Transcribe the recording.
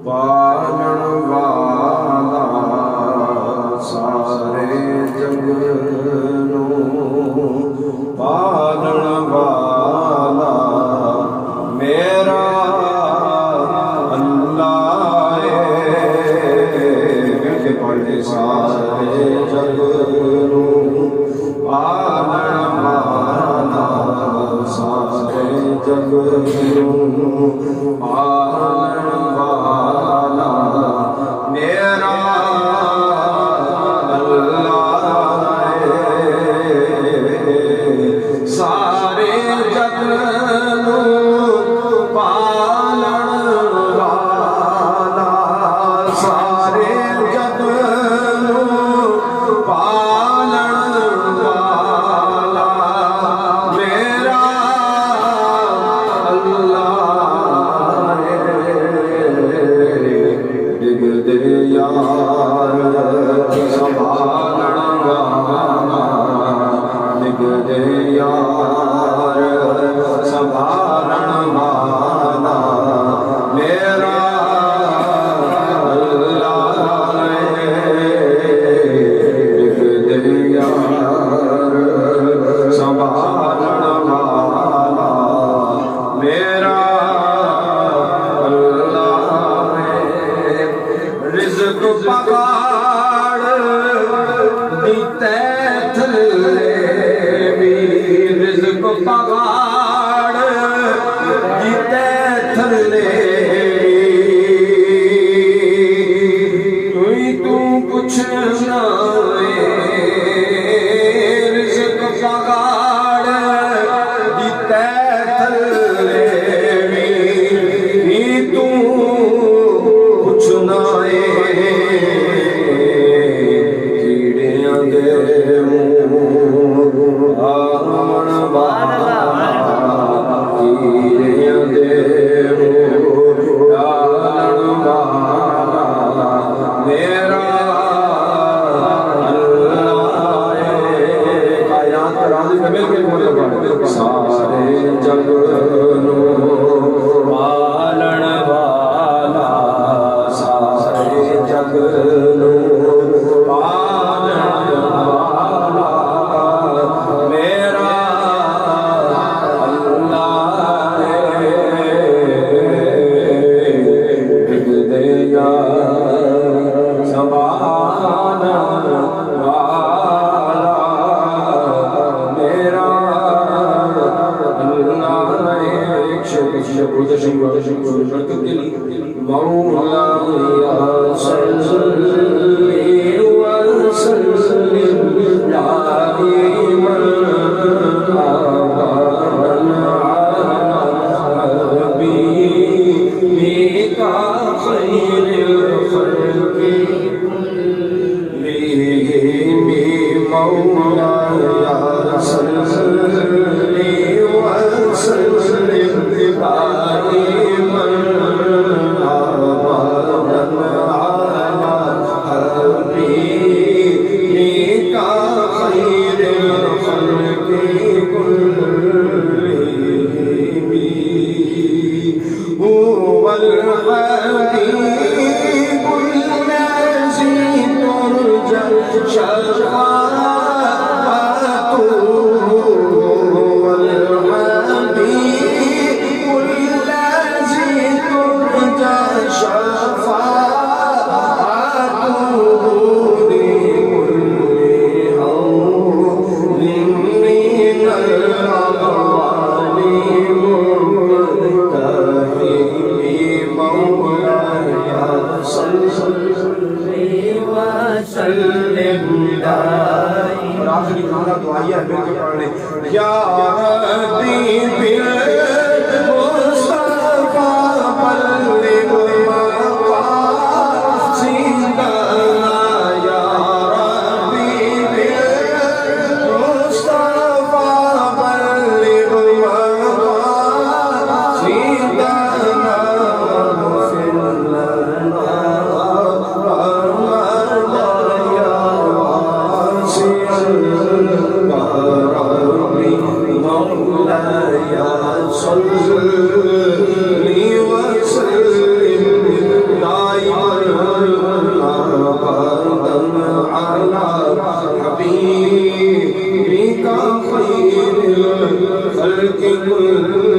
पालन वाला सारे जग नूं पालन वाला मेरा अल्लाह है पढ़े सारे जग नूं पालन वाला सारे जग नूं पालन वाला मेरा सारे जग पालन वाला सारे जग पालन वाला मेरा अल्लाह दिग दे यार संभालन वाला दिग दे यार संभालन वाला मेरा अल्लाह दिग दे यार संभालन वाला मेरा अल्लाह रिज़्क़ पगाड़ दीते थल्ले रिज़्क़ पगाड़ दीते थल्ले तू पुछना रिज़्क़ पगाड़ दीते थल्ले तू पुछना कीड़ियां दे मूंह आवन वाला कीड़ियां दे मूंह आवन वाला मेरा अल्लाह कायनात राज़ी में मिलके बोले सारे जग नूं पालन वाला सारे जग नूं पालन वाला मेरा अल्लाह दिग दे यार संभालन वाला मेरा अल्लाह मौला सल्ली वसल्लिम दाइमन अबदन अला हबीबिका खैरिल खल्क़ि मौला सल्ली वसल्लिम दाइमन अबदन अला हबीबिका खैरिल खल्क़ि कुल्लिहिम हुवल हबीबुल लज़ी तुरजा शफ़ाअतुहु हुवल हबीबुल लज़ी तुरजा शफ़ाअतुहु लिकुल्ली हौलिन मिनल अमवाली मुंतहिमी मौलाया सल्लि वसल्लिम दाइमन और आखिरी खाना दुआया मिलके पढ़ ले या रब्बी बिल मुस्तफा बल्लिग मक़ासिदना या रब्बी बिल मुस्तफा बल्लिग मक़ासिदना वग़फ़िर लना या वासिअल करम का खैरुल खल्क़ि कुल्लुहुम